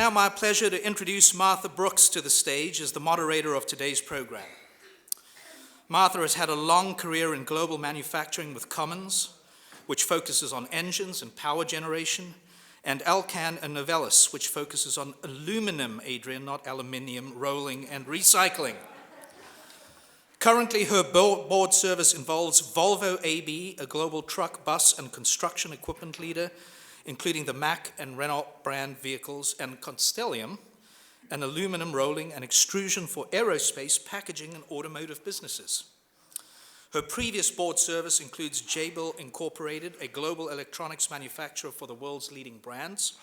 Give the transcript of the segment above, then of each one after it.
now my pleasure to introduce Martha Brooks to the stage as the moderator of today's program. Martha has had a long career in global manufacturing with Cummins, which focuses on engines and power generation, and Alcan and Novelis, which focuses on aluminum, Adrian, not aluminium, rolling and recycling. Currently, her board service involves Volvo AB, a global truck, bus, and construction equipment leader, including the Mack and Renault brand vehicles, and Constellium, an aluminum rolling and extrusion for aerospace, packaging, and automotive businesses. Her previous board service includes Jabil Incorporated, a global electronics manufacturer for the world's leading brands,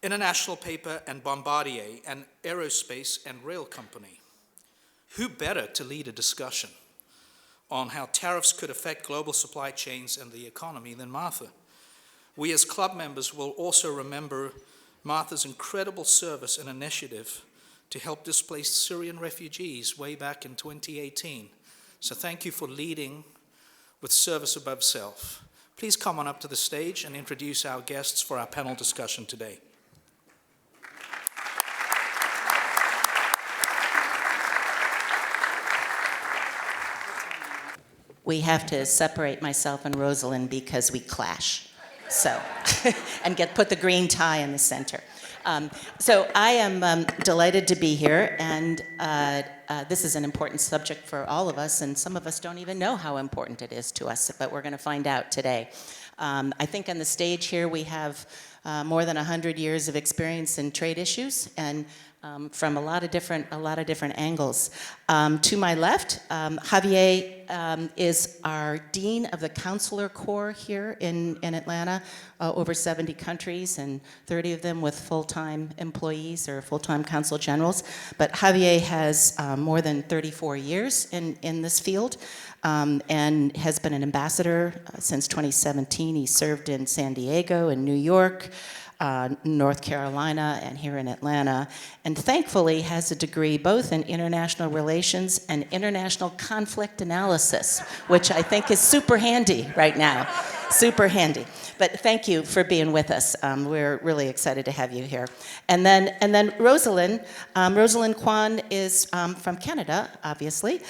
International Paper, and Bombardier, an aerospace and rail company. Who better to lead a discussion on how tariffs could affect global supply chains and the economy than Martha? We as club members will also remember Martha's incredible service and initiative to help displaced Syrian refugees way back in 2018. So thank you for leading with service above self. Please come on up to the stage and introduce our guests for our panel discussion today. We have to separate myself and Rosalind because we clash. So, and put the green tie in the center. So I am delighted to be here, and this is an important subject for all of us, and some of us don't even know how important it is to us, but we're going to find out today. I think on the stage here we have more than 100 years of experience in trade issues, and from a lot of different angles. To my left, Javier is our Dean of the Consular Corps here in Atlanta, over 70 countries and 30 of them with full-time employees or full-time consul generals. But Javier has more than 34 years in this field and has been an ambassador since 2017. He served in San Diego and New York, North Carolina, and here in Atlanta, and thankfully has a degree both in international relations and international conflict analysis, which I think is super handy right now, super handy. But thank you for being with us. We're really excited to have you here. And then Rosalind Kwan is from Canada, obviously,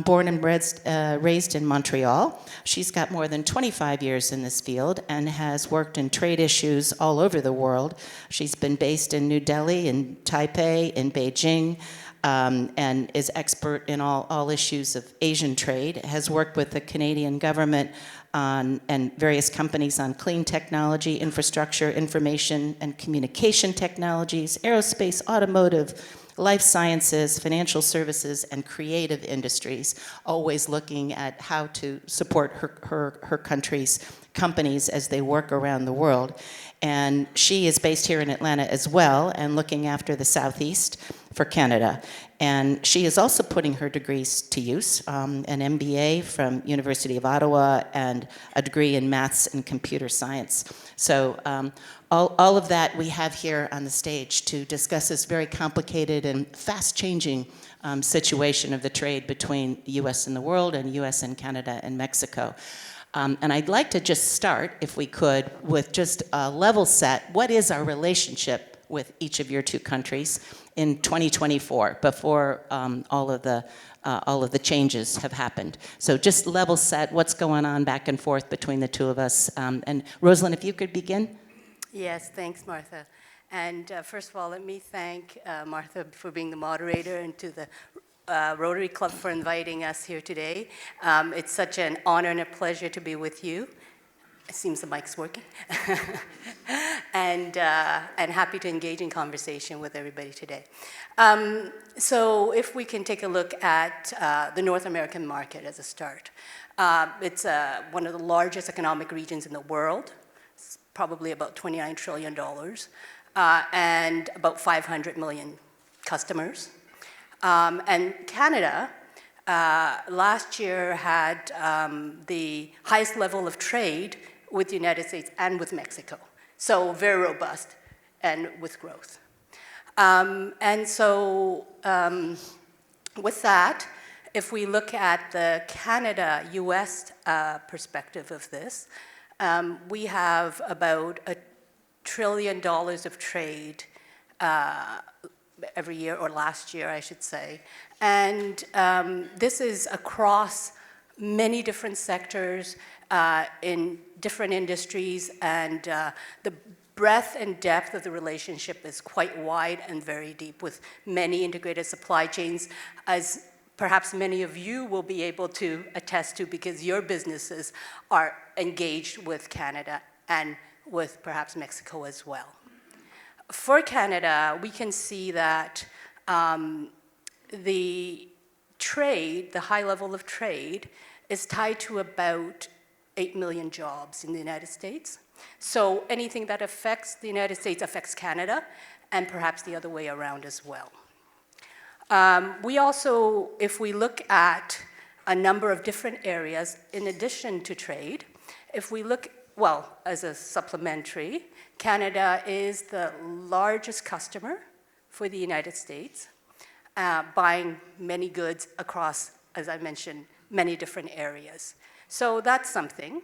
born and raised in Montreal. She's got more than 25 years in this field and has worked in trade issues all over the world. She's been based in New Delhi, in Taipei, in Beijing, and is expert in all issues of Asian trade, has worked with the Canadian government and various companies on clean technology, infrastructure, information and communication technologies, aerospace, automotive, life sciences, financial services, and creative industries, always looking at how to support her country's companies as they work around the world. And she is based here in Atlanta as well and looking after the Southeast for Canada. And she is also putting her degrees to use, an MBA from University of Ottawa and a degree in maths and computer science. So all of that we have here on the stage to discuss this very complicated and fast-changing situation of the trade between the U.S. and the world and U.S. and Canada and Mexico. And I'd like to just start, if we could, with just a level set. What is our relationship with each of your two countries in 2024, before all of the changes have happened? So just level set, what's going on back and forth between the two of us. And Rosalind, if you could begin. Yes, thanks, Martha. And first of all, let me thank Martha for being the moderator, and to the Rotary Club for inviting us here today. It's such an honor and a pleasure to be with you. It seems the mic's working. and happy to engage in conversation with everybody today. So if we can take a look at the North American market as a start. It's one of the largest economic regions in the world. It's probably about $29 trillion and about 500 million customers. And Canada last year had the highest level of trade with the United States and with Mexico. So very robust and with growth. And so with that, if we look at the Canada-US perspective of this, we have about $1 trillion of trade every year, or last year, I should say. And this is across many different sectors in different industries, and the breadth and depth of the relationship is quite wide and very deep, with many integrated supply chains, as perhaps many of you will be able to attest to, because your businesses are engaged with Canada and with perhaps Mexico as well. For Canada, we can see that the trade, the high level of trade, is tied to about 8 million jobs in the United States. So anything that affects the United States affects Canada, and perhaps the other way around as well. We also, if we look at a number of different areas in addition to trade, if we look, well, as a supplementary, Canada is the largest customer for the United States, buying many goods across, as I mentioned, many different areas. So that's something.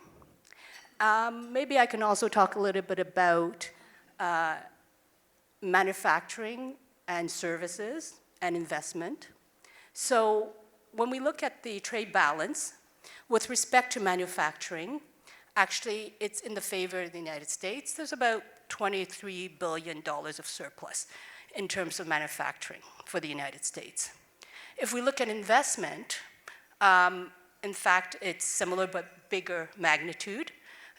Maybe I can also talk a little bit about manufacturing and services and investment. So when we look at the trade balance, with respect to manufacturing, actually it's in the favor of the United States. There's about $23 billion of surplus in terms of manufacturing for the United States. If we look at investment, in fact, it's similar but bigger magnitude.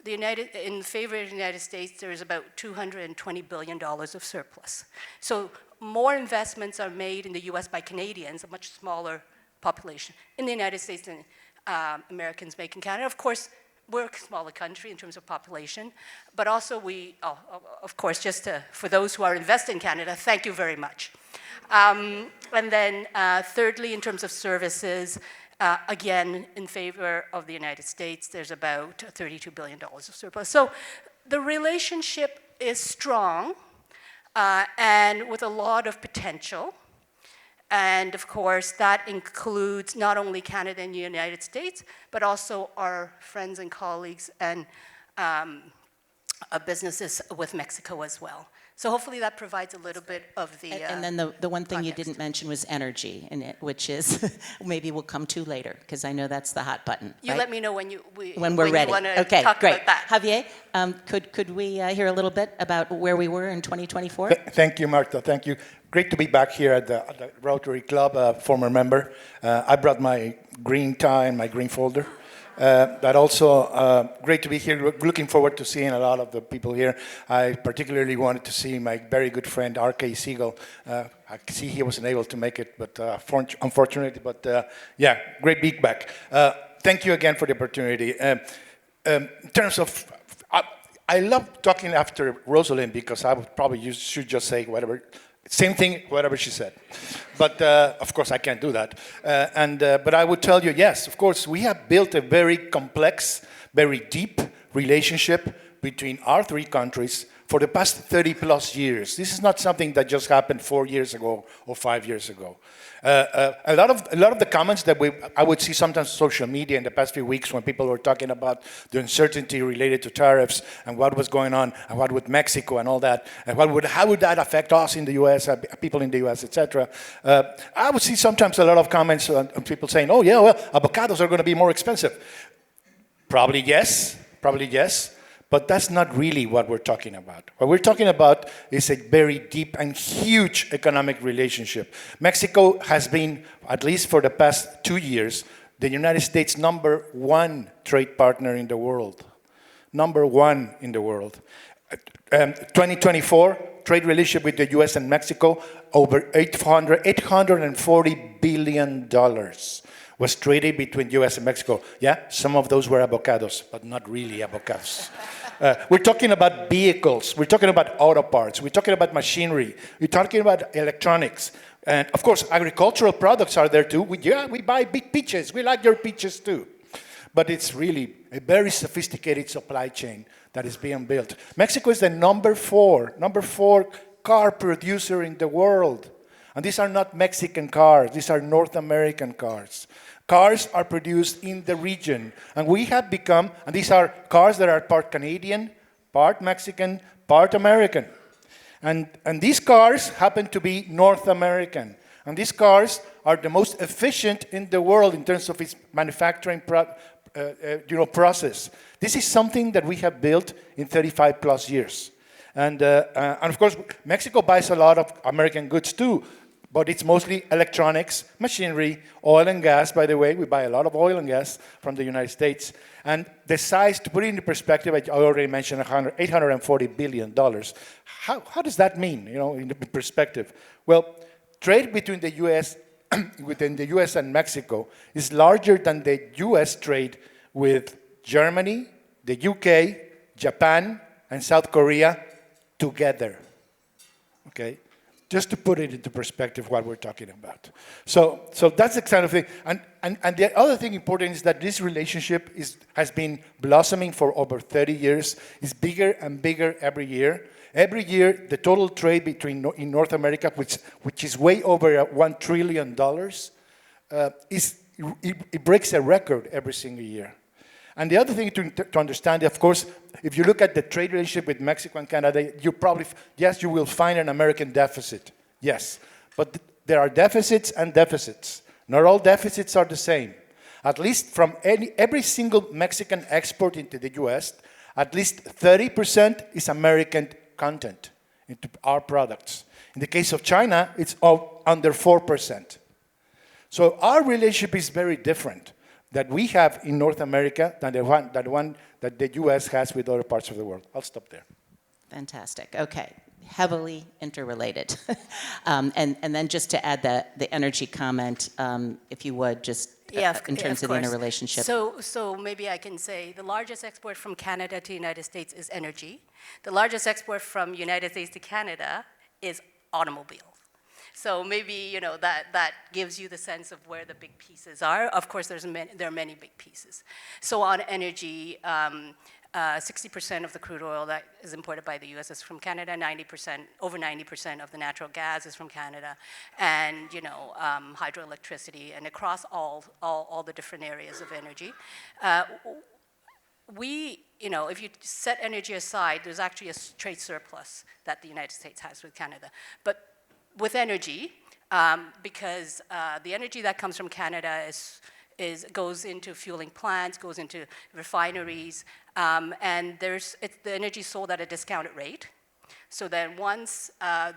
In favor of the United States, there is about $220 billion of surplus. So more investments are made in the US by Canadians, a much smaller population, in the United States than Americans make in Canada. Of course, we're a smaller country in terms of population, but also of course, for those who are invested in Canada, thank you very much. And then thirdly, in terms of services, again, in favor of the United States, there's about $32 billion of surplus. So the relationship is strong and with a lot of potential. And of course, that includes not only Canada and the United States, but also our friends and colleagues and businesses with Mexico as well. So hopefully that provides a little bit of the And then the one thing context. you didn't mention was energy in it, which is maybe we'll come to later, because I know that's the hot button. You right? let me know when We're ready. you want to Okay, talk great. about that. Javier, could we hear a little bit about where we were in 2024? Thank you, Martha. Thank you. Great to be back here at the Rotary Club, former member. I brought my green tie and my green folder. But also great to be here. Looking forward to seeing a lot of the people here. I particularly wanted to see my very good friend R.K. Siegel. I see he wasn't able to make it, but unfortunately. But yeah, great being back. Thank you again for the opportunity. In terms of, I love talking after Rosalind because I would probably should just say whatever. Same thing, whatever she said. But of course, I can't do that. But I would tell you, yes, of course, we have built a very complex, very deep relationship between our three countries for the past 30 plus years. This is not something that just happened 4 years ago or 5 years ago. A lot of the comments that I would see sometimes on social media in the past few weeks when people were talking about the uncertainty related to tariffs and what was going on and what with Mexico and all that, and how would that affect us in the U.S., people in the U.S., etc. I would see sometimes a lot of comments on people saying, "Oh yeah, well, avocados are going to be more expensive." Probably yes. But that's not really what we're talking about. What we're talking about is a very deep and huge economic relationship. Mexico has been, at least for the past 2 years, the United States' #1 trade partner in the world. #1 in the world. 2024, trade relationship with the US and Mexico, over $840 billion was traded between US and Mexico. Yeah, some of those were avocados, but not really avocados. We're talking about vehicles, we're talking about auto parts, we're talking about machinery, we're talking about electronics. And of course, agricultural products are there too. We buy big peaches, we like your peaches too. But it's really a very sophisticated supply chain that is being built. Mexico is the number four car producer in the world. And these are not Mexican cars, these are North American cars. Cars are produced in the region, and we have become, and these are cars that are part Canadian, part Mexican, part American. And these cars happen to be North American. And these cars are the most efficient in the world in terms of its manufacturing process. This is something that we have built in 35 plus years. And of course, Mexico buys a lot of American goods too, but it's mostly electronics, machinery, oil and gas. By the way, we buy a lot of oil and gas from the United States. And the size, to put it into perspective, I already mentioned $840 billion. How does that mean, in perspective? Well, trade between the U.S. within the U.S. and Mexico is larger than the U.S. trade with Germany, the U.K., Japan, and South Korea together. Okay? Just to put it into perspective what we're talking about. So that's the kind of thing. And the other thing important is that this relationship has been blossoming for over 30 years. It's bigger and bigger every year. Every year, the total trade in North America, which is way over $1 trillion, it breaks a record every single year. And the other thing to understand, of course, if you look at the trade relationship with Mexico and Canada, you will find an American deficit. Yes. But there are deficits and deficits. Not all deficits are the same. At least from every single Mexican export into the US, at least 30% is American content into our products. In the case of China, it's under 4%. So our relationship is very different that we have in North America than the one that the US has with other parts of the world. I'll stop there. Fantastic. Okay. Heavily interrelated. And then just to add the energy comment, if you would, just in terms of the interrelationship. So maybe I can say the largest export from Canada to the United States is energy. The largest export from United States to Canada is automobiles. So maybe that gives you the sense of where the big pieces are. Of course, there are many big pieces. So on energy, 60% of the crude oil that is imported by the U.S. is from Canada. Over 90% of the natural gas is from Canada, and hydroelectricity, and across all the different areas of energy. If you set energy aside, there's actually a trade surplus that the United States has with Canada. But with energy, because the energy that comes from Canada goes into fueling plants, goes into refineries, and the energy is sold at a discounted rate. So then once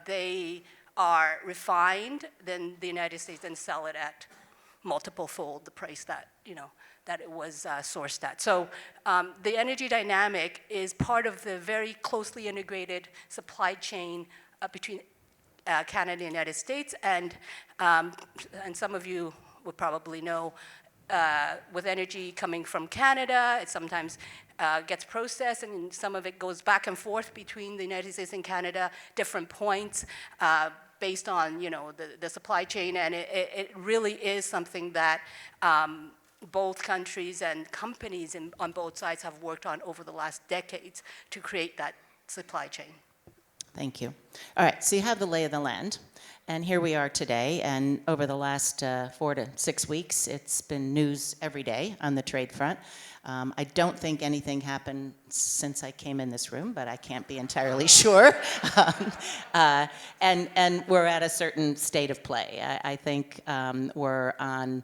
they are refined, then the United States then sell it at multiple-fold the price that it was sourced at. So the energy dynamic is part of the very closely integrated supply chain between Canada and the United States, and some of you would probably know, with energy coming from Canada, it sometimes gets processed, and some of it goes back and forth between the United States and Canada, different points, based on the supply chain, and it really is something that both countries and companies on both sides have worked on over the last decades to create that supply chain. Thank you. All right, so you have the lay of the land, and here we are today, and over the last 4 to 6 weeks, it's been news every day on the trade front. I don't think anything happened since I came in this room, but I can't be entirely sure. And we're at a certain state of play. I think we're on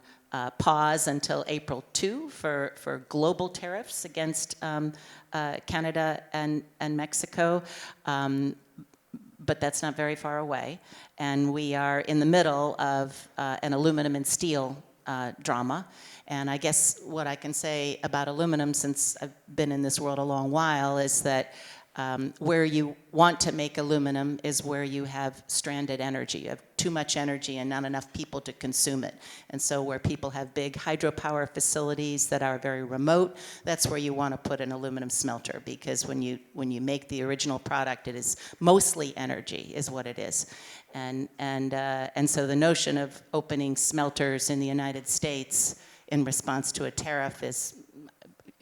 pause until April 2 for global tariffs against Canada and Mexico. But that's not very far away. And we are in the middle of an aluminum and steel drama. And I guess what I can say about aluminum, since I've been in this world a long while, is that where you want to make aluminum is where you have stranded energy. You have too much energy and not enough people to consume it. And so where people have big hydropower facilities that are very remote, that's where you want to put an aluminum smelter, because when you make the original product, it is mostly energy is what it is. And so the notion of opening smelters in the United States in response to a tariff is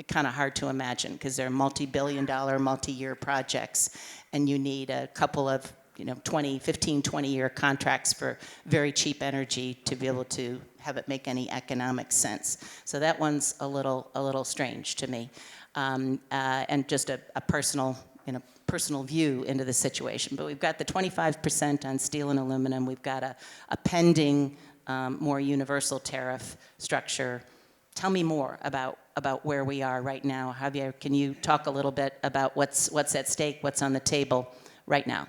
kind of hard to imagine, because they're multi-billion-dollar, multi-year projects, and you need a couple of 20-year contracts for very cheap energy to be able to have it make any economic sense. So that one's a little strange to me. And just a personal in a personal view into the situation. But we've got the 25% on steel and aluminum. We've got a pending more universal tariff structure. Tell me more about where we are right now. Javier, can you talk a little bit about what's at stake, what's on the table right now?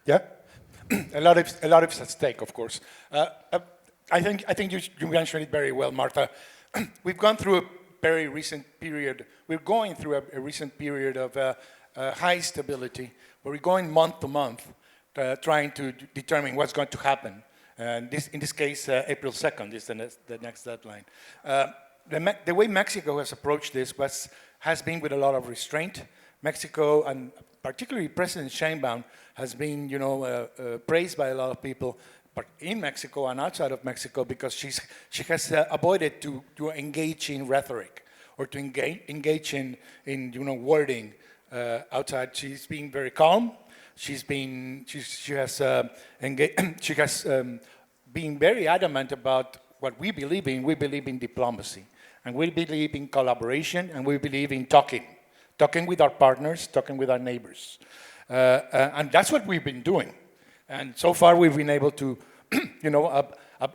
Yeah, a lot is at stake, of course. I think you mentioned it very well, Martha. We've gone through a very recent period. We're going through a recent period of high stability, where we're going month to month, trying to determine what's going to happen. And in this case, April 2nd is the next deadline. The way Mexico has approached this has been with a lot of restraint. Mexico, and particularly President Sheinbaum, has been, praised by a lot of people, but in Mexico and outside of Mexico, because she has avoided to engage in rhetoric or to engage in wording outside. She's been very calm. She has been very adamant about what we believe in. We believe in diplomacy, and we believe in collaboration, and we believe in talking with our partners, talking with our neighbors, and that's what we've been doing. And so far, we've been able to,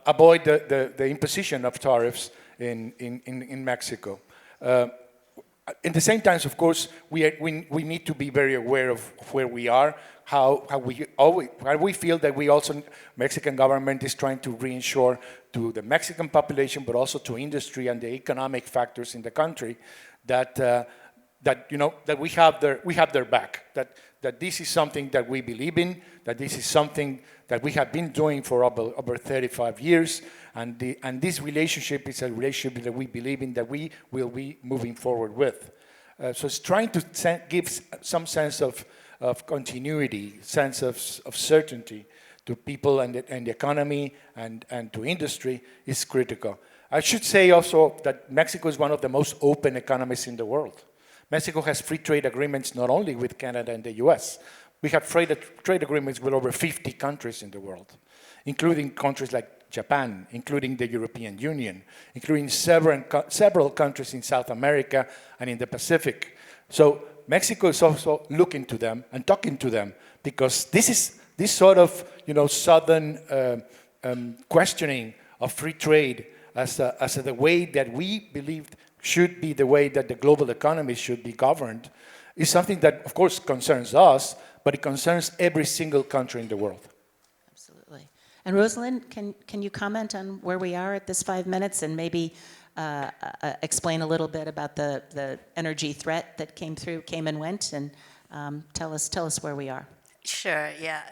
avoid the imposition of tariffs in Mexico. In the same time, of course, we need to be very aware of where we are, how we feel that we also, Mexican government is trying to reinsure to the Mexican population, but also to industry and the economic factors in the country, that we have their back, that this is something that we believe in, that this is something that we have been doing for over 35 years, and this relationship is a relationship that we believe in, that we will be moving forward with. So it's trying to give some sense of continuity, sense of certainty to people and the economy and to industry is critical. I should say also that Mexico is one of the most open economies in the world. Mexico has free trade agreements not only with Canada and the US. We have trade agreements with over 50 countries in the world, including countries like Japan, including the European Union, including several countries in South America and in the Pacific. So Mexico is also looking to them and talking to them, because this sort of southern questioning of free trade as the way that we believed should be the way that the global economy should be governed is something that, of course, concerns us, but it concerns every single country in the world. Absolutely. And Rosalind, can you comment on where we are at this 5 minutes, and maybe explain a little bit about the energy threat that came and went, and tell us where we are. Sure, yeah,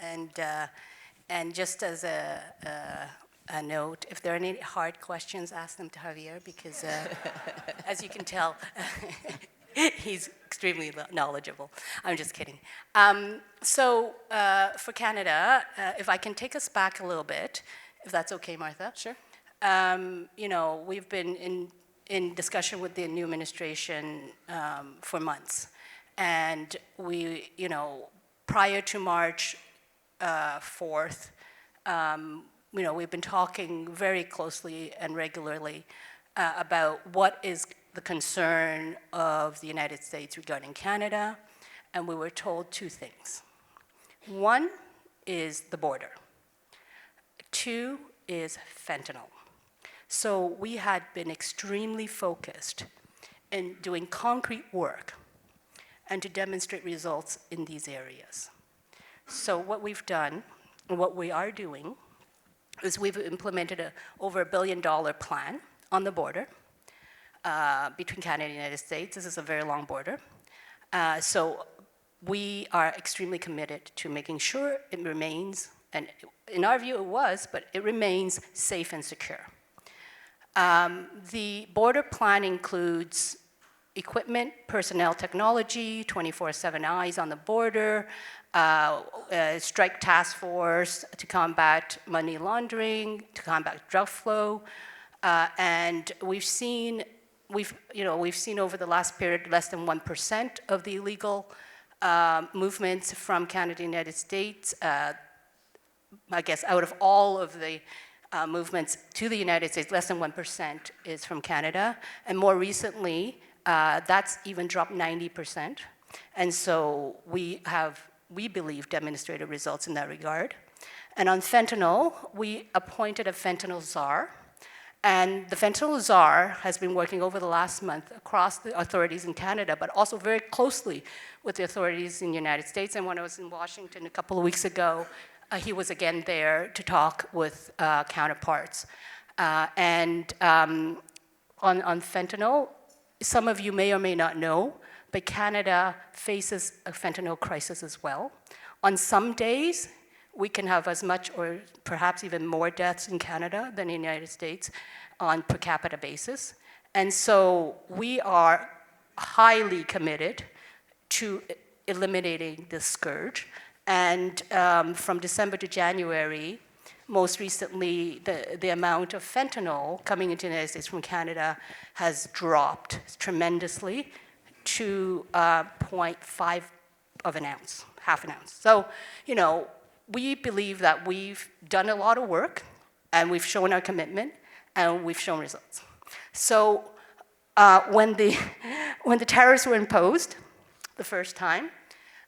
and just as a note, if there are any hard questions, ask them to Javier, because as you can tell, he's extremely knowledgeable. I'm just kidding. So for Canada, if I can take us back a little bit, if that's okay, Martha. Sure. We've been in discussion with the new administration for months, and we, prior to March 4th, we've been talking very closely and regularly about what is the concern of the United States regarding Canada, and we were told two things. One is the border. Two is fentanyl. So we had been extremely focused in doing concrete work and to demonstrate results in these areas. So what we've done, and what we are doing, is we've implemented over $1 billion plan on the border between Canada and the United States. This is a very long border. So we are extremely committed to making sure it remains, and in our view it was, but it remains safe and secure. The border plan includes equipment, personnel, technology, 24/7 eyes on the border, strike task force to combat money laundering, to combat drug flow, and we've seen over the last period less than 1% of the illegal movements from Canada and the United States. I guess out of all of the movements to the United States, less than 1% is from Canada, and more recently, that's even dropped 90%. And so we have, we believe, demonstrated results in that regard. And on fentanyl, we appointed a fentanyl czar. And the fentanyl czar has been working over the last month across the authorities in Canada, but also very closely with the authorities in the United States. And when I was in Washington a couple of weeks ago, he was again there to talk with counterparts. On fentanyl, some of you may or may not know, but Canada faces a fentanyl crisis as well. On some days, we can have as much or perhaps even more deaths in Canada than in the United States on per capita basis. And so we are highly committed to eliminating this scourge. And from December to January, most recently, the amount of fentanyl coming into the United States from Canada has dropped tremendously to 0.5 of an ounce, half an ounce. So, you know, we believe that we've done a lot of work, and we've shown our commitment, and we've shown results. So when the tariffs were imposed the first time,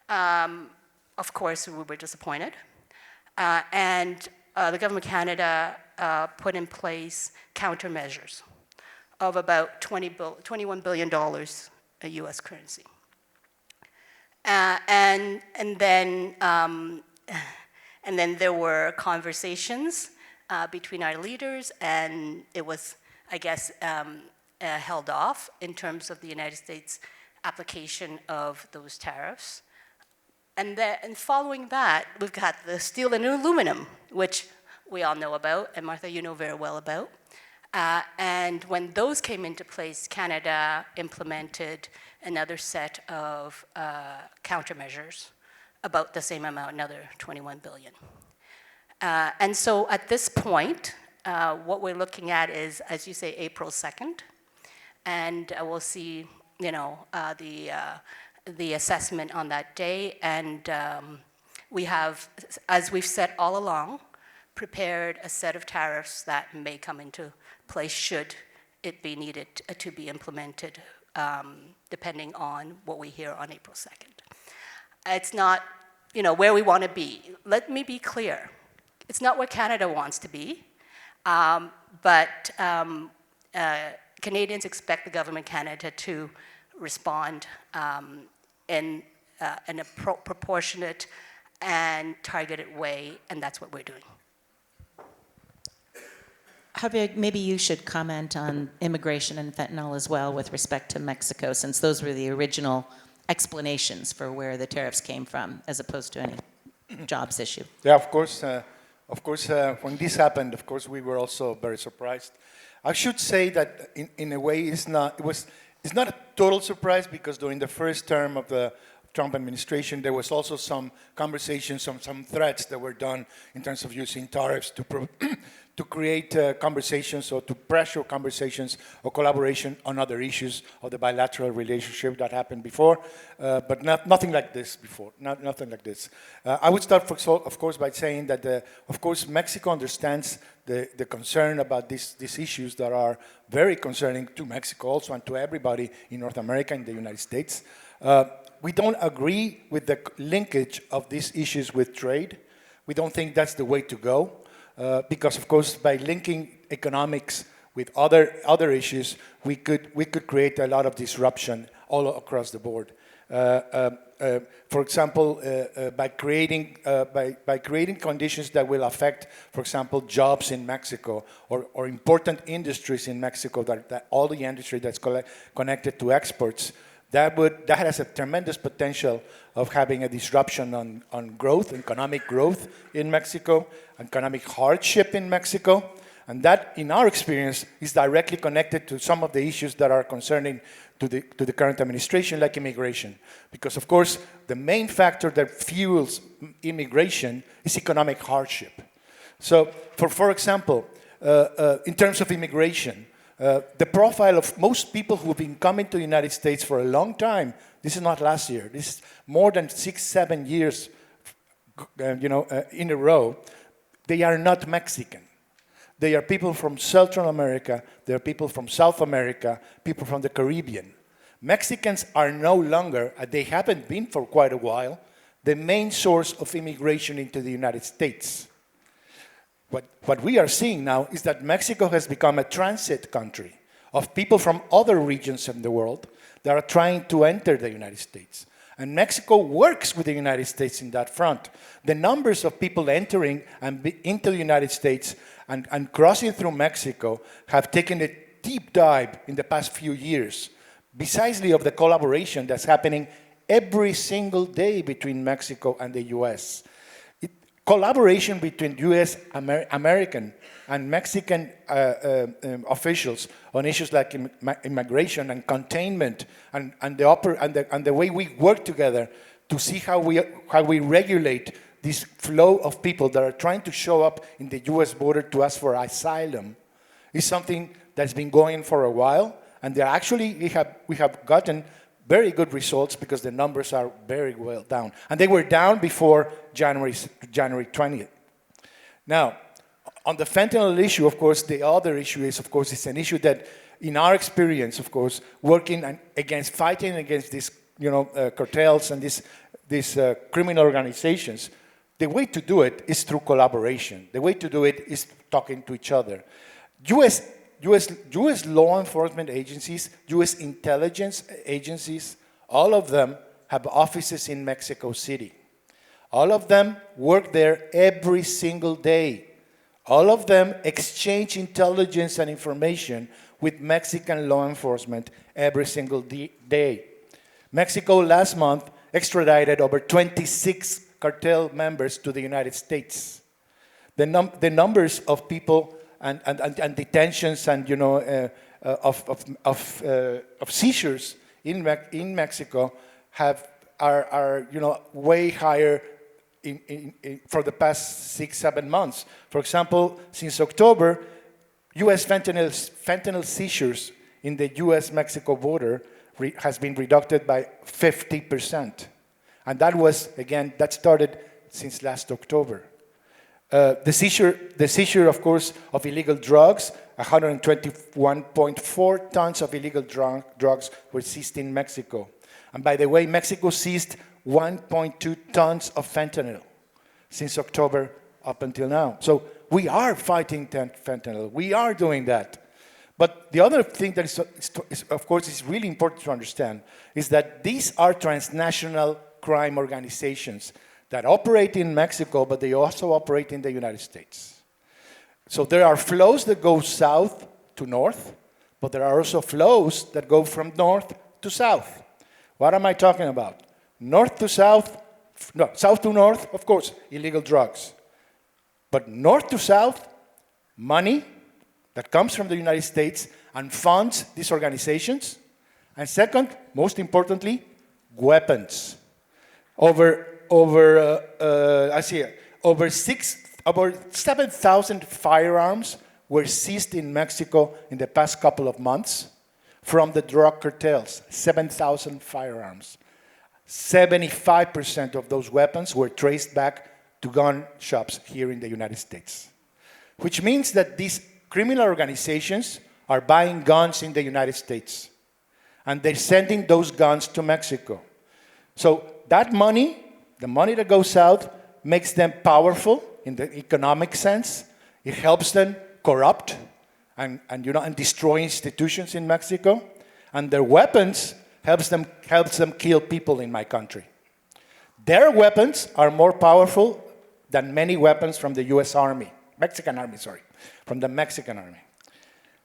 of course, we were disappointed. And the government of Canada put in place countermeasures of about $21 billion US currency. And then there were conversations between our leaders, and it was, I guess, held off in terms of the United States application of those tariffs. And following that, we've got the steel and aluminum, which we all know about, and Martha, you know very well about. And when those came into place, Canada implemented another set of countermeasures, about the same amount, another 21 billion. And so at this point, what we're looking at is, as you say, April 2nd, and we'll see, you know, the assessment on that day, and we have, as we've said all along, prepared a set of tariffs that may come into place should it be needed to be implemented, depending on what we hear on April 2nd. It's not, you know, where we want to be. Let me be clear. It's not where Canada wants to be, but Canadians expect the government of Canada to respond in a proportionate and targeted way, and that's what we're doing. Javier, maybe you should comment on immigration and fentanyl as well with respect to Mexico, since those were the original explanations for where the tariffs came from, as opposed to any jobs issue. Yeah, of course, when this happened, of course, we were also very surprised. I should say that in a way, it's not a total surprise, because during the first term of the Trump administration, there was also some conversations, some threats that were done in terms of using tariffs to create conversations or to pressure conversations or collaboration on other issues of the bilateral relationship that happened before, but nothing like this before, nothing like this. I would start, of course, by saying that, of course, Mexico understands the concern about these issues that are very concerning to Mexico also and to everybody in North America and the United States. We don't agree with the linkage of these issues with trade. We don't think that's the way to go, because, of course, by linking economics with other issues, we could create a lot of disruption all across the board. For example, by creating conditions that will affect, for example, jobs in Mexico or important industries in Mexico, that all the industry that's connected to exports, that has a tremendous potential of having a disruption on growth, economic growth in Mexico, economic hardship in Mexico, and that, in our experience, is directly connected to some of the issues that are concerning to the current administration, like immigration. Because, of course, the main factor that fuels immigration is economic hardship. So, for example, in terms of immigration, the profile of most people who have been coming to the United States for a long time, this is not last year, this is more than 6-7 years, in a row, they are not Mexican. They are people from Central America, they are people from South America, people from the Caribbean. Mexicans are no longer, they haven't been for quite a while, the main source of immigration into the United States. What we are seeing now is that Mexico has become a transit country of people from other regions of the world that are trying to enter the United States. And Mexico works with the United States in that front. The numbers of people entering into the United States and crossing through Mexico have taken a deep dive in the past few years, precisely of the collaboration that's happening every single day between Mexico and the US. Collaboration between US, American, and Mexican officials on issues like immigration and containment and the way we work together to see how we regulate this flow of people that are trying to show up in the US border to ask for asylum is something that's been going for a while, and we have gotten very good results because the numbers are very well down. And they were down before January 20th. Now, on the fentanyl issue, of course, the other issue is, of course, it's an issue that, in our experience, of course, fighting against these, cartels and these criminal organizations, the way to do it is through collaboration. The way to do it is talking to each other. US law enforcement agencies, US intelligence agencies, all of them have offices in Mexico City. All of them work there every single day. All of them exchange intelligence and information with Mexican law enforcement every single day. Mexico last month extradited over 26 cartel members to the United States. The numbers of people and detentions and of seizures in Mexico are way higher for the past 6-7 months. For example, since October, U.S. fentanyl seizures in the U.S.-Mexico border has been reduced by 50%, and that started since last October. The seizure, of course, of illegal drugs, 121.4 tons of illegal drugs were seized in Mexico. And by the way, Mexico seized 1.2 tons of fentanyl since October up until now. So we are fighting fentanyl. We are doing that. But the other thing that is of course, is really important to understand is that these are transnational crime organizations that operate in Mexico, but they also operate in the United States. So there are flows that go south to north, but there are also flows that go from north to south. What am I talking about? North to south, no, south to north, of course, illegal drugs. But north to south, money that comes from the United States and funds these organizations. And second, most importantly, weapons. Over 7,000 firearms were seized in Mexico in the past couple of months from the drug cartels. 7,000 firearms. 75% of those weapons were traced back to gun shops here in the United States, which means that these criminal organizations are buying guns in the United States, and they're sending those guns to Mexico. So that money, the money that goes out, makes them powerful in the economic sense. It helps them corrupt and destroy institutions in Mexico. And their weapons helps them kill people in my country. Their weapons are more powerful than many weapons from the U.S. Army, from the Mexican Army.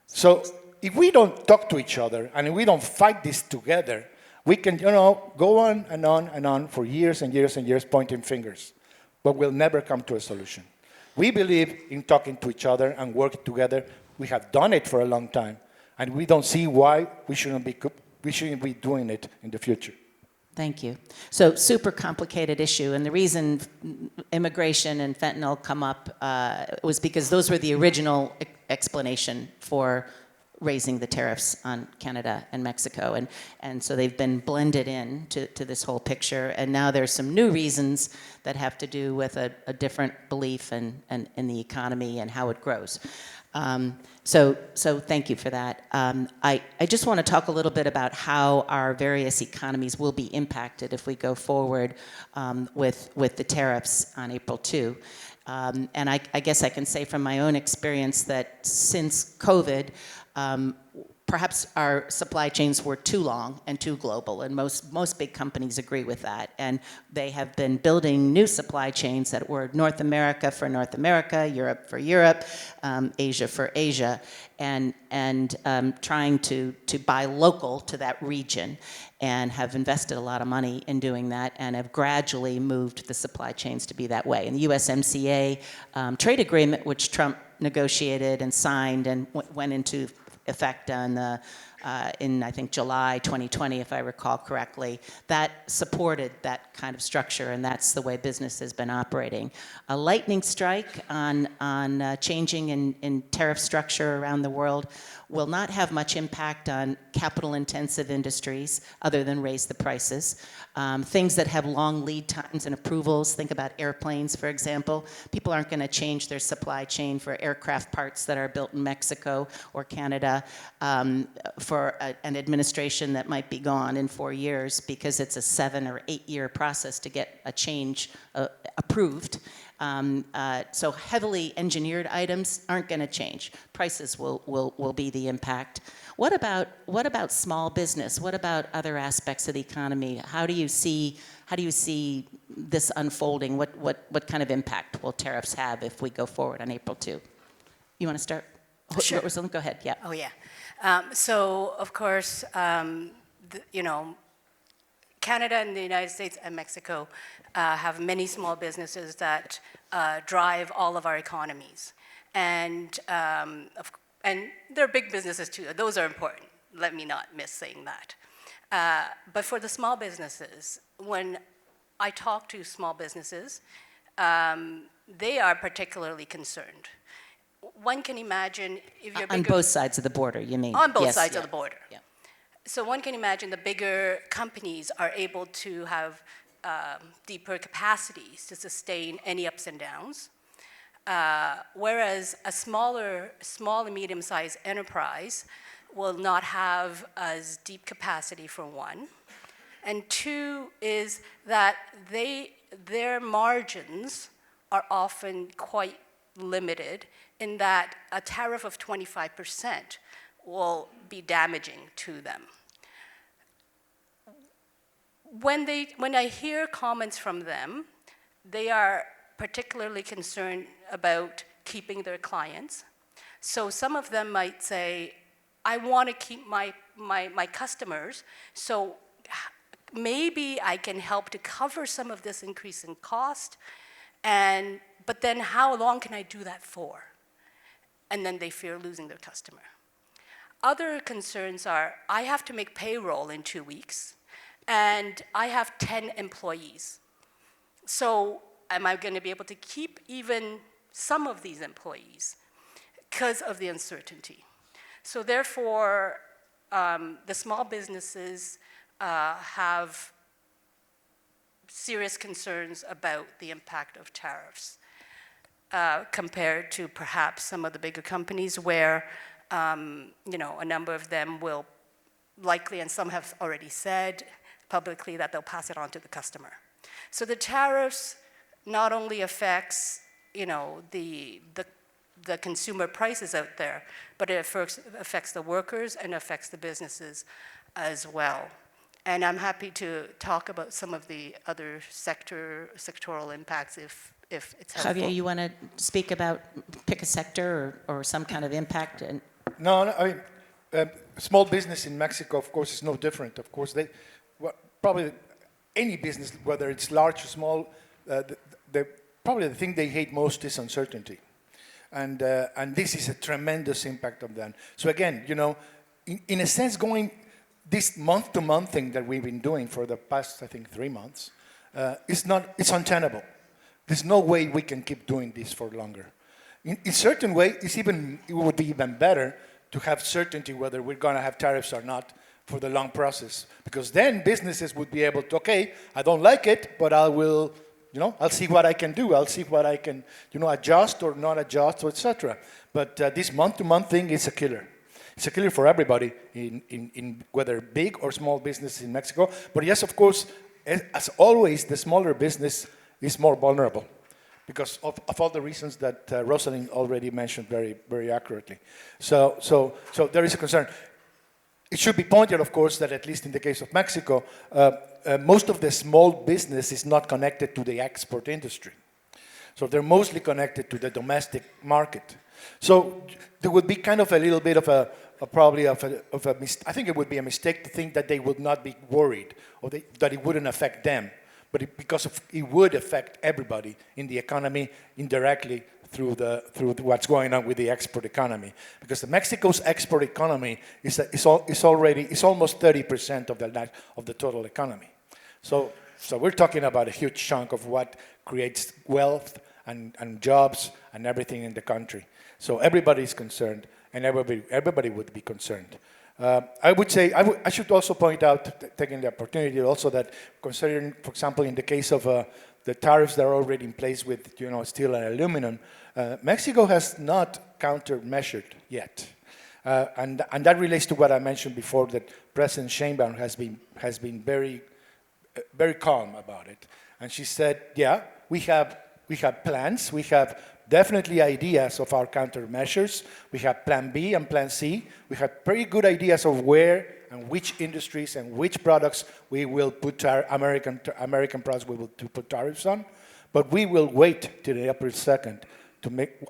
So if we don't talk to each other and if we don't fight this together, we can, go on and on and on for years and years and years pointing fingers, but we'll never come to a solution. We believe in talking to each other and working together. We have done it for a long time, and we don't see why we shouldn't be doing it in the future. Thank you. So super complicated issue, and the reason immigration and fentanyl come up was because those were the original explanation for raising the tariffs on Canada and Mexico, and so they've been blended in to this whole picture, and now there's some new reasons that have to do with a different belief in the economy and how it grows. So thank you for that. I just want to talk a little bit about how our various economies will be impacted if we go forward with the tariffs on April 2. And I guess I can say from my own experience that since COVID, perhaps our supply chains were too long and too global, and most big companies agree with that. And they have been building new supply chains that were North America for North America, Europe for Europe, Asia for Asia, and trying to buy local to that region, and have invested a lot of money in doing that, and have gradually moved the supply chains to be that way. And the USMCA trade agreement, which Trump negotiated and signed and went into effect on in I think July 2020, if I recall correctly, that supported that kind of structure, and that's the way business has been operating. A lightning strike on changing in tariff structure around the world will not have much impact on capital-intensive industries other than raise the prices. Things that have long lead times and approvals, think about airplanes, for example. People aren't going to change their supply chain for aircraft parts that are built in Mexico or Canada for an administration that might be gone in 4 years, because it's a 7 or 8 year process to get a change approved. So heavily engineered items aren't going to change. Prices will be the impact. What about small business? What about other aspects of the economy? How do you see this unfolding? What kind of impact will tariffs have if we go forward on April 2? You want to start? Sure. Rosalind, go ahead. Yeah. Oh, yeah. So, of course, Canada and the United States and Mexico have many small businesses that drive all of our economies. And they're big businesses too. Those are important. Let me not miss saying that. But for the small businesses, when I talk to small businesses, they are particularly concerned. One can imagine if you're on both sides of the border, you mean? On both Yes, sides yeah. of the border. Yeah. So one can imagine the bigger companies are able to have deeper capacities to sustain any ups and downs, whereas a small and medium-sized enterprise will not have as deep capacity, for one. And two is that their margins are often quite limited, in that a tariff of 25% will be damaging to them. When I hear comments from them, they are particularly concerned about keeping their clients. So some of them might say, I want to keep my customers, so maybe I can help to cover some of this increase in cost, but then how long can I do that for? And then they fear losing their customer. Other concerns are, I have to make payroll in 2 weeks, and I have 10 employees. So am I going to be able to keep even some of these employees because of the uncertainty? So therefore, the small businesses have serious concerns about the impact of tariffs compared to perhaps some of the bigger companies where a number of them will likely, and some have already said publicly, that they'll pass it on to the customer. So the tariffs not only affects the consumer prices out there, but it affects the workers and affects the businesses as well. And I'm happy to talk about some of the other sectoral impacts if it's helpful. Javier, you want to speak about, pick a sector or some kind of impact? No, I mean, small business in Mexico, of course, is no different. Of course, probably any business, whether it's large or small, probably the thing they hate most is uncertainty. And this is a tremendous impact on them. So again, in a sense, going this month-to-month thing that we've been doing for the past, I think, 3 months, it's untenable. There's no way we can keep doing this for longer. In certain way, it would be even better to have certainty whether we're going to have tariffs or not for the long process, because then businesses would be able to, okay, I don't like it, but I will I'll see what I can do. I'll see what I can, adjust or not adjust, etc. But this month-to-month thing is a killer. It's a killer for everybody in whether big or small business in Mexico. But yes, of course, as always, the smaller business is more vulnerable because of all the reasons that Rosalind already mentioned very, very accurately. So there is a concern. It should be pointed, of course, that at least in the case of Mexico, most of the small business is not connected to the export industry. So they're mostly connected to the domestic market. So there would be kind of a little bit of I think it would be a mistake to think that they would not be worried or that it wouldn't affect them. But because it would affect everybody in the economy indirectly through what's going on with the export economy. Because Mexico's export economy is almost 30% of the total economy. So we're talking about a huge chunk of what creates wealth and jobs and everything in the country. So everybody is concerned, and everybody would be concerned. I would say, I should also point out, taking the opportunity also, that considering, for example, in the case of the tariffs that are already in place with steel and aluminum, Mexico has not countermeasured yet. And that relates to what I mentioned before, that President Sheinbaum has been very, very calm about it. And she said, yeah, we have plans, we have definitely ideas of our countermeasures. We have Plan B and Plan C. We have very good ideas of where and which industries and which products we will put American products we will put tariffs on. But we will wait till April 2nd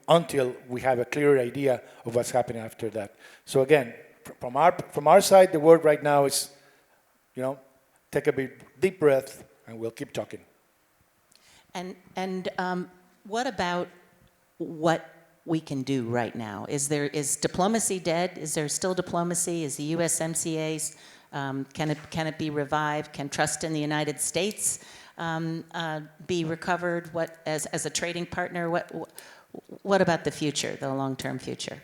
until we have a clear idea of what's happening after that. So again, from our side, the word right now is, take a deep breath, and we'll keep talking. And what about what we can do right now? Is diplomacy dead? Is there still diplomacy? Is the USMCA, can it be revived? Can trust in the United States be recovered? As a trading partner, what about the future, the long-term future?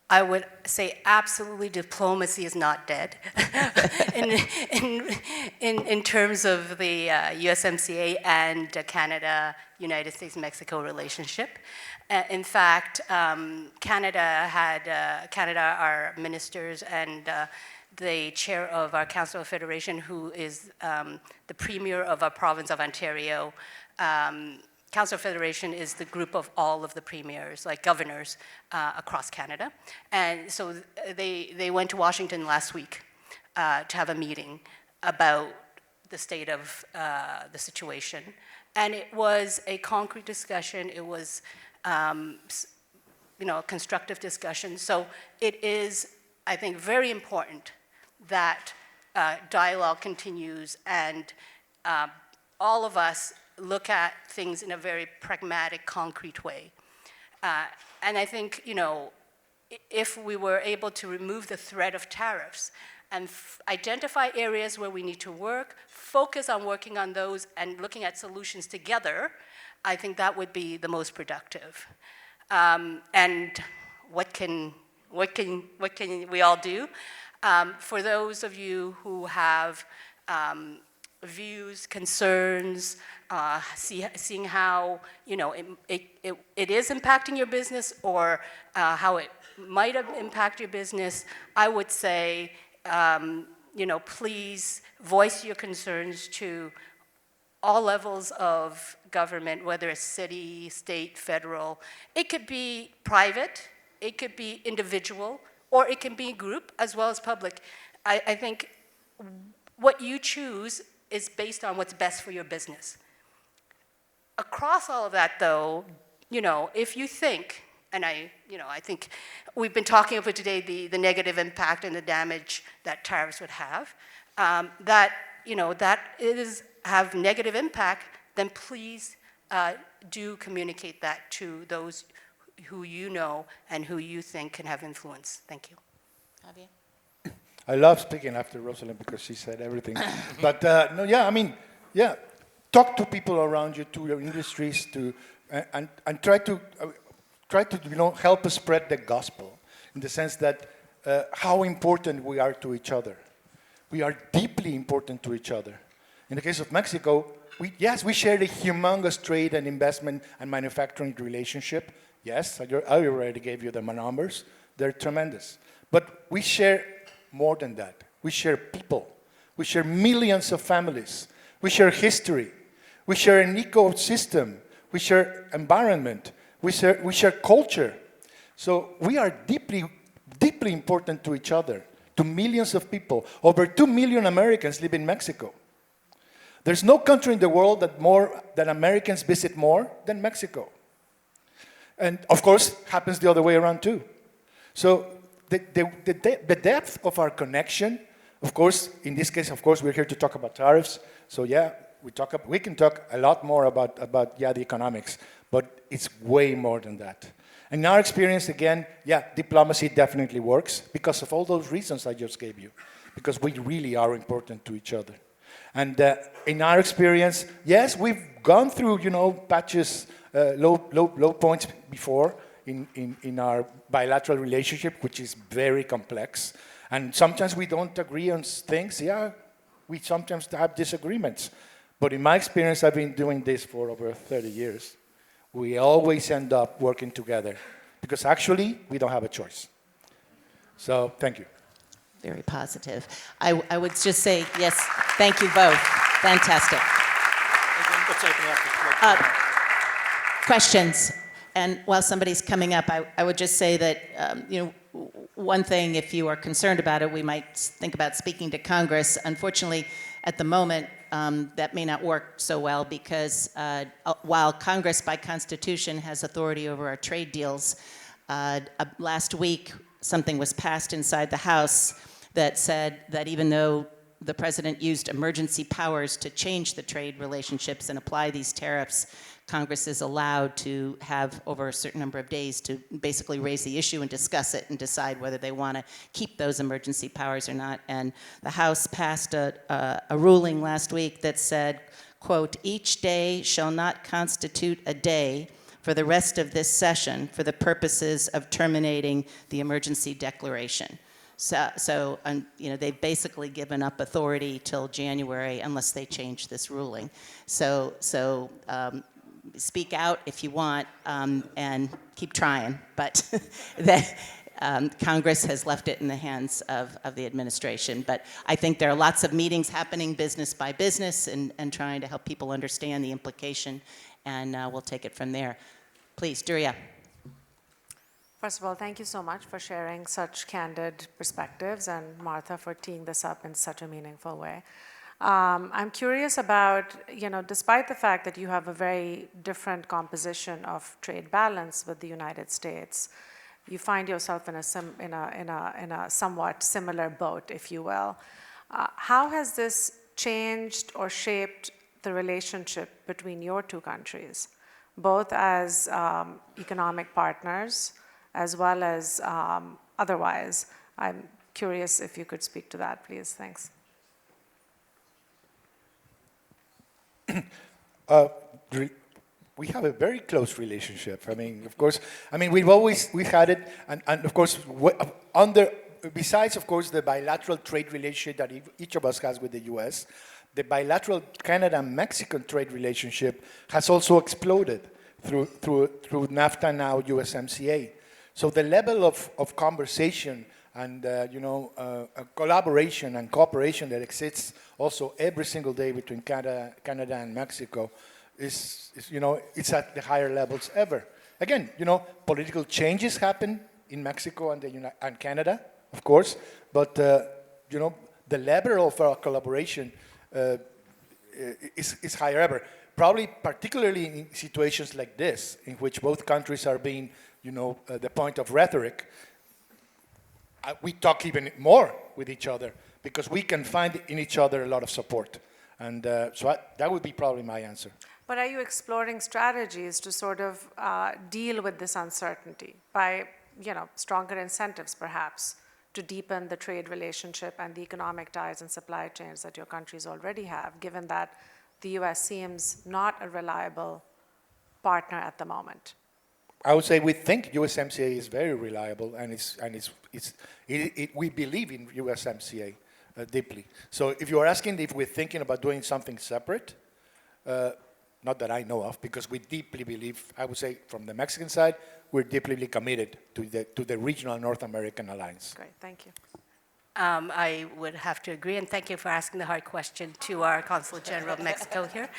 I would say absolutely diplomacy is not dead in terms of the USMCA and Canada, United States, Mexico relationship. In fact, Canada, our ministers and the chair of our Council of Federation, who is the premier of our province of Ontario. Council of Federation is the group of all of the premiers, like governors, across Canada. And so they went to Washington last week to have a meeting about the state of the situation. And it was a concrete discussion. It was, a constructive discussion. So it is, I think, very important that dialogue continues and all of us look at things in a very pragmatic, concrete way. And I think, if we were able to remove the threat of tariffs and identify areas where we need to work, focus on working on those and looking at solutions together, I think that would be the most productive. And what can we all do? For those of you who have views, concerns, seeing how it is impacting your business or how it might have impacted your business, I would say, please voice your concerns to all levels of government, whether it's city, state, federal. It could be private, it could be individual, or it can be group as well as public. I think what you choose is based on what's best for your business. Across all of that, though, if you think, and I think we've been talking about today the negative impact and the damage that tariffs would have, that have negative impact, then please do communicate that to those who you know and who you think can have influence. Thank you. Javier? I love speaking after Rosalind because she said everything. But talk to people around you, to your industries, and try to help us spread the gospel in the sense that how important we are to each other. We are deeply important to each other. In the case of Mexico, yes, we share a humongous trade and investment and manufacturing relationship. Yes, I already gave you the numbers. They're tremendous. But we share more than that. We share people. We share millions of families. We share history. We share an ecosystem. We share environment. We share culture. So we are deeply, deeply important to each other, to millions of people. Over 2 million Americans live in Mexico. There's no country in the world that Americans visit more than Mexico. And of course, happens the other way around too. So the depth of our connection, of course, in this case, of course, we're here to talk about tariffs. So yeah, we can talk a lot more about the economics, but it's way more than that. In our experience, again, yeah, diplomacy definitely works because of all those reasons I just gave you, because we really are important to each other. And in our experience, yes, we've gone through, patches, low points before in our bilateral relationship, which is very complex. And sometimes we don't agree on things. Yeah, we sometimes have disagreements. But in my experience, I've been doing this for over 30 years. We always end up working together because actually we don't have a choice. So thank you. Very positive. I would just say, yes, thank you both. Fantastic. Let's open it up to Questions? And while somebody's coming up, I would just say that, one thing, if you are concerned about it, we might think about speaking to Congress. Unfortunately, at the moment, that may not work so well because while Congress, by Constitution, has authority over our trade deals, last week something was passed inside the House that said that even though the president used emergency powers to change the trade relationships and apply these tariffs, Congress is allowed to have over a certain number of days to basically raise the issue and discuss it and decide whether they want to keep those emergency powers or not. And the House passed a ruling last week that said, quote, "Each day shall not constitute a day for the rest of this session for the purposes of terminating the emergency declaration." So they've basically given up authority till January unless they change this ruling. So speak out if you want and keep trying, but Congress has left it in the hands of the administration. But I think there are lots of meetings happening business by business and trying to help people understand the implication, and we'll take it from there. Please, Duria. First of all, thank you so much for sharing such candid perspectives, and Martha for teeing this up in such a meaningful way. I'm curious about, despite the fact that you have a very different composition of trade balance with the United States, you find yourself in a somewhat similar boat, if you will. How has this changed or shaped the relationship between your two countries, both as economic partners as well as otherwise? I'm curious if you could speak to that, please. Thanks. We have a very close relationship. Of course, we've had it, and of course, besides, of course, the bilateral trade relationship that each of us has with the U.S., the bilateral Canada and Mexican trade relationship has also exploded through NAFTA, now USMCA. So the level of conversation and collaboration and cooperation that exists also every single day between Canada and Mexico is it's at the higher levels ever. Again, political changes happen in Mexico and Canada, of course, but the level of our collaboration is higher ever. Probably particularly in situations like this, in which both countries are being, the point of rhetoric, we talk even more with each other because we can find in each other a lot of support. And so that would be probably my answer. But are you exploring strategies to sort of deal with this uncertainty by, stronger incentives perhaps to deepen the trade relationship and the economic ties and supply chains that your countries already have, given that the U.S. seems not a reliable partner at the moment? I would say we think USMCA is very reliable, and we believe in USMCA. deeply. So if you are asking if we're thinking about doing something separate, not that I know of, because we deeply believe, I would say from the Mexican side, we're deeply committed to the regional North American alliance. Great, thank you. I would have to agree, and thank you for asking the hard question to our Consul General of Mexico here.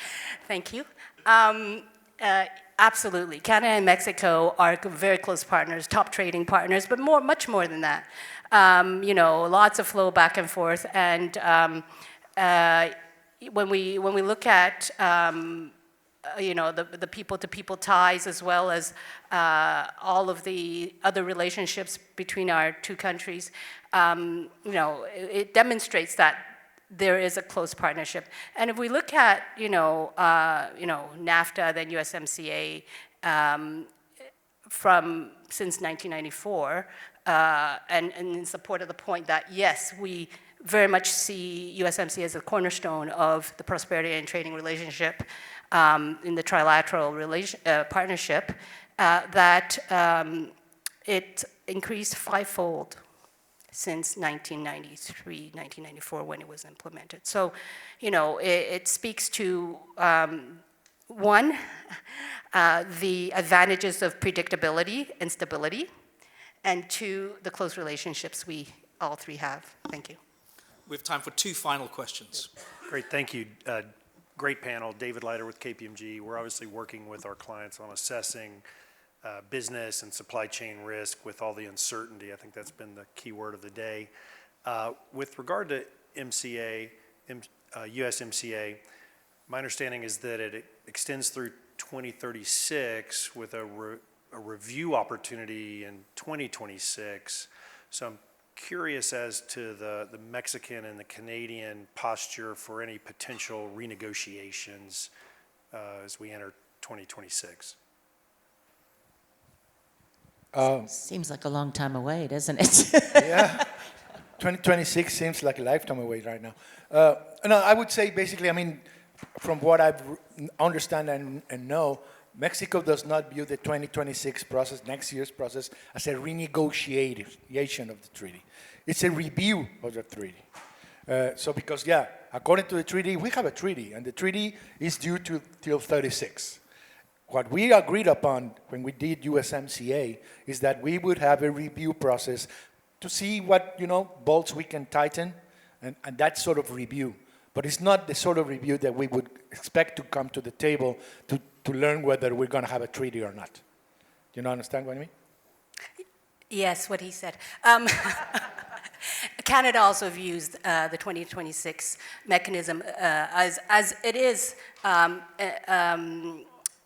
Thank you. Absolutely. Canada and Mexico are very close partners, top trading partners, but much more than that. Lots of flow back and forth, and when we look at the people-to-people ties, as well as all of the other relationships between our two countries, it demonstrates that there is a close partnership. And if we look at NAFTA, then USMCA, since 1994, and in support of the point that yes, we very much see USMCA as a cornerstone of the prosperity and trading relationship in the trilateral partnership, that it increased fivefold since 1993, 1994, when it was implemented. So, it speaks to, one, the advantages of predictability and stability, and two, the close relationships we all three have. Thank you. We have time for two final questions. Great, thank you. Great panel. David Leiter with KPMG. We're obviously working with our clients on assessing business and supply chain risk with all the uncertainty. I think that's been the key word of the day. With regard to USMCA, my understanding is that it extends through 2036 with a review opportunity in 2026. So I'm curious as to the Mexican and the Canadian posture for any potential renegotiations as we enter 2026. Seems like a long time away, doesn't it? Yeah, 2026 seems like a lifetime away right now. No, I would say basically, from what I understand and know, Mexico does not view the 2026 process, next year's process, as a renegotiation of the treaty. It's a review of the treaty. Because according to the treaty, we have a treaty, and the treaty is due till 36. What we agreed upon when we did USMCA is that we would have a review process to see what bolts we can tighten, and that sort of review. But it's not the sort of review that we would expect to come to the table to learn whether we're going to have a treaty or not. Do you understand what I mean? Yes, what he said. Canada also views the 2026 mechanism as it is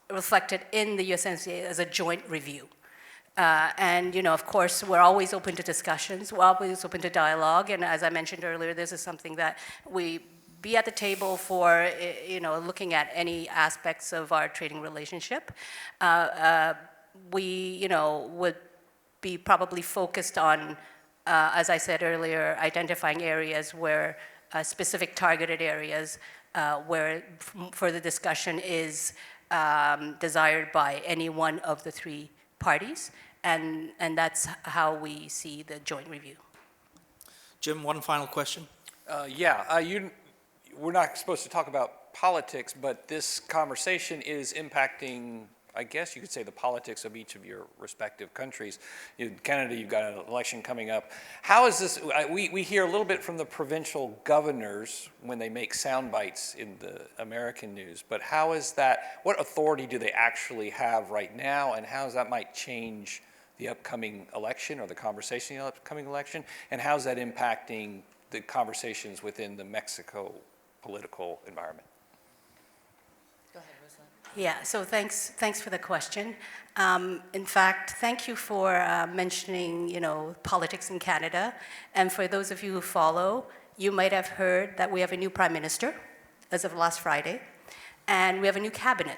reflected in the USMCA as a joint review. And, of course, we're always open to discussions. We're always open to dialogue. And as I mentioned earlier, this is something that we be at the table for, looking at any aspects of our trading relationship. We, would be probably focused on, as I said earlier, identifying areas where specific targeted areas where further discussion is desired by any one of the three parties. And that's how we see the joint review. Jim, one final question. We're not supposed to talk about politics, but this conversation is impacting, I guess you could say, the politics of each of your respective countries. In Canada, you've got an election coming up. How is this? We hear a little bit from the provincial governors when they make sound bites in the American news, but how is that? What authority do they actually have right now, and how that might change the upcoming election or the conversation in the upcoming election, and how's that impacting the conversations within the Mexico political environment? Go ahead, Rosalind. Yeah, so thanks for the question. In fact, thank you for mentioning, politics in Canada. And for those of you who follow, you might have heard that we have a new Prime Minister as of last Friday, and we have a new cabinet.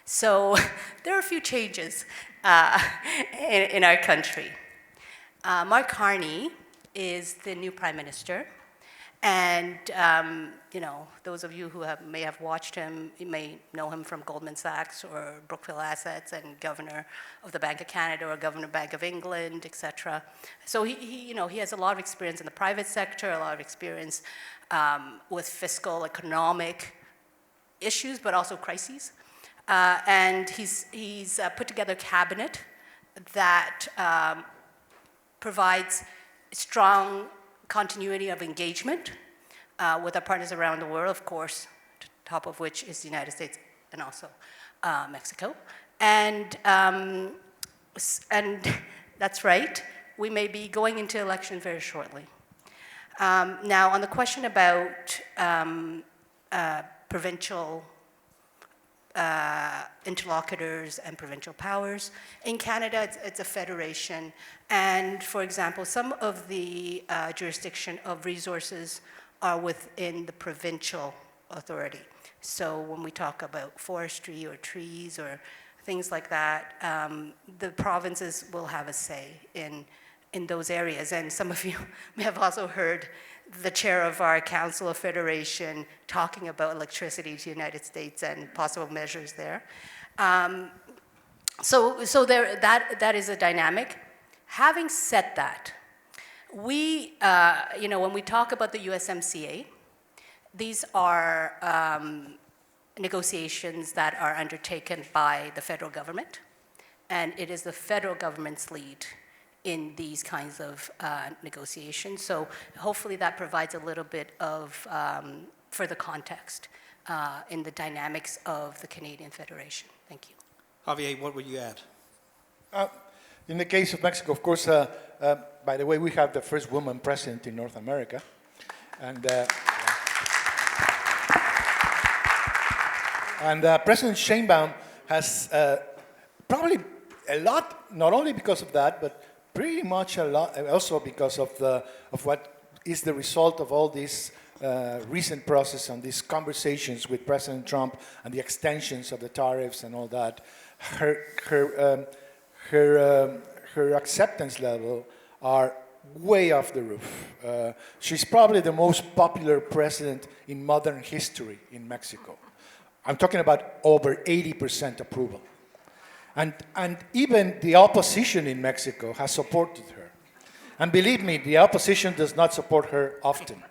So there are a few changes in our country. Mark Carney is the new Prime Minister, And, those of you who may have watched him, you may know him from Goldman Sachs or Brookfield Assets, and governor of the Bank of Canada or governor of Bank of England, et cetera. So he has a lot of experience in the private sector, a lot of experience with fiscal, economic issues, but also crises. And he's put together a cabinet that provides strong continuity of engagement with our partners around the world, of course, top of which is the United States and also Mexico. And that's right, we may be going into election very shortly. Now, on the question about provincial interlocutors and provincial powers. In Canada, it's a federation. And for example, some of the jurisdiction of resources are within the provincial authority. So when we talk about forestry or trees or things like that, the provinces will have a say in those areas. And some of you may have also heard the chair of our Council of Federation talking about electricity to the United States and possible measures there. So there, that is a dynamic. Having said that, we, when we talk about the USMCA, these are negotiations that are undertaken by the federal government, and it is the federal government's lead in these kinds of negotiations. So hopefully that provides a little bit of further context in the dynamics of the Canadian Federation. Thank you. Javier, what would you add? In the case of Mexico, of course, by the way, we have the first woman president in North America. And President Sheinbaum has probably a lot, not only because of that, but pretty much a lot, also because of what is the result of all this recent process and these conversations with President Trump and the extensions of the tariffs and all that. Her acceptance level are way off the roof. She's probably the most popular president in modern history in Mexico. I'm talking about over 80% approval. And even the opposition in Mexico has supported her. And believe me, the opposition does not support her often.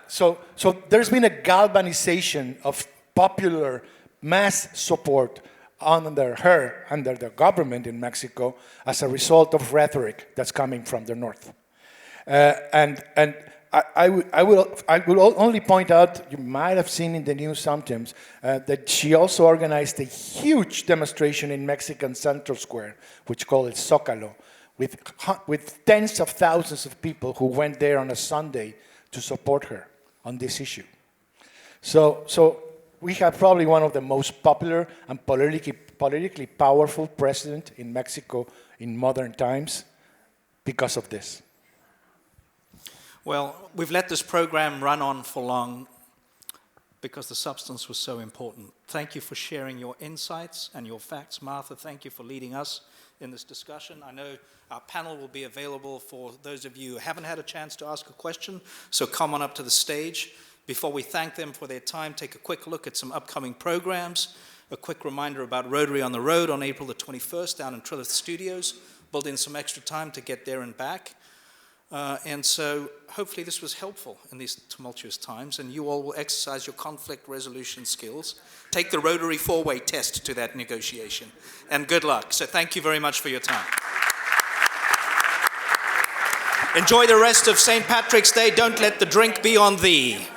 So there's been a galvanization of popular mass support under her, under the government in Mexico, as a result of rhetoric that's coming from the north. And I will only point out, you might have seen in the news sometimes, that she also organized a huge demonstration in Mexican Central Square, which called it Zócalo, with tens of thousands of people who went there on a Sunday to support her on this issue. So we have probably one of the most popular and politically powerful president in Mexico in modern times because of this. Well, we've let this program run on for long because the substance was so important. Thank you for sharing your insights and your facts. Martha, thank you for leading us in this discussion. I know our panel will be available for those of you who haven't had a chance to ask a question, so come on up to the stage. Before we thank them for their time, take a quick look at some upcoming programs. A quick reminder about Rotary on the Road on April the 21st down in Trilith Studios. Build in some extra time to get there and back. And so hopefully this was helpful in these tumultuous times, and you all will exercise your conflict resolution skills. Take the Rotary four-way test to that negotiation, and good luck. So thank you very much for your time. Enjoy the rest of St. Patrick's Day. Don't let the drink be on thee.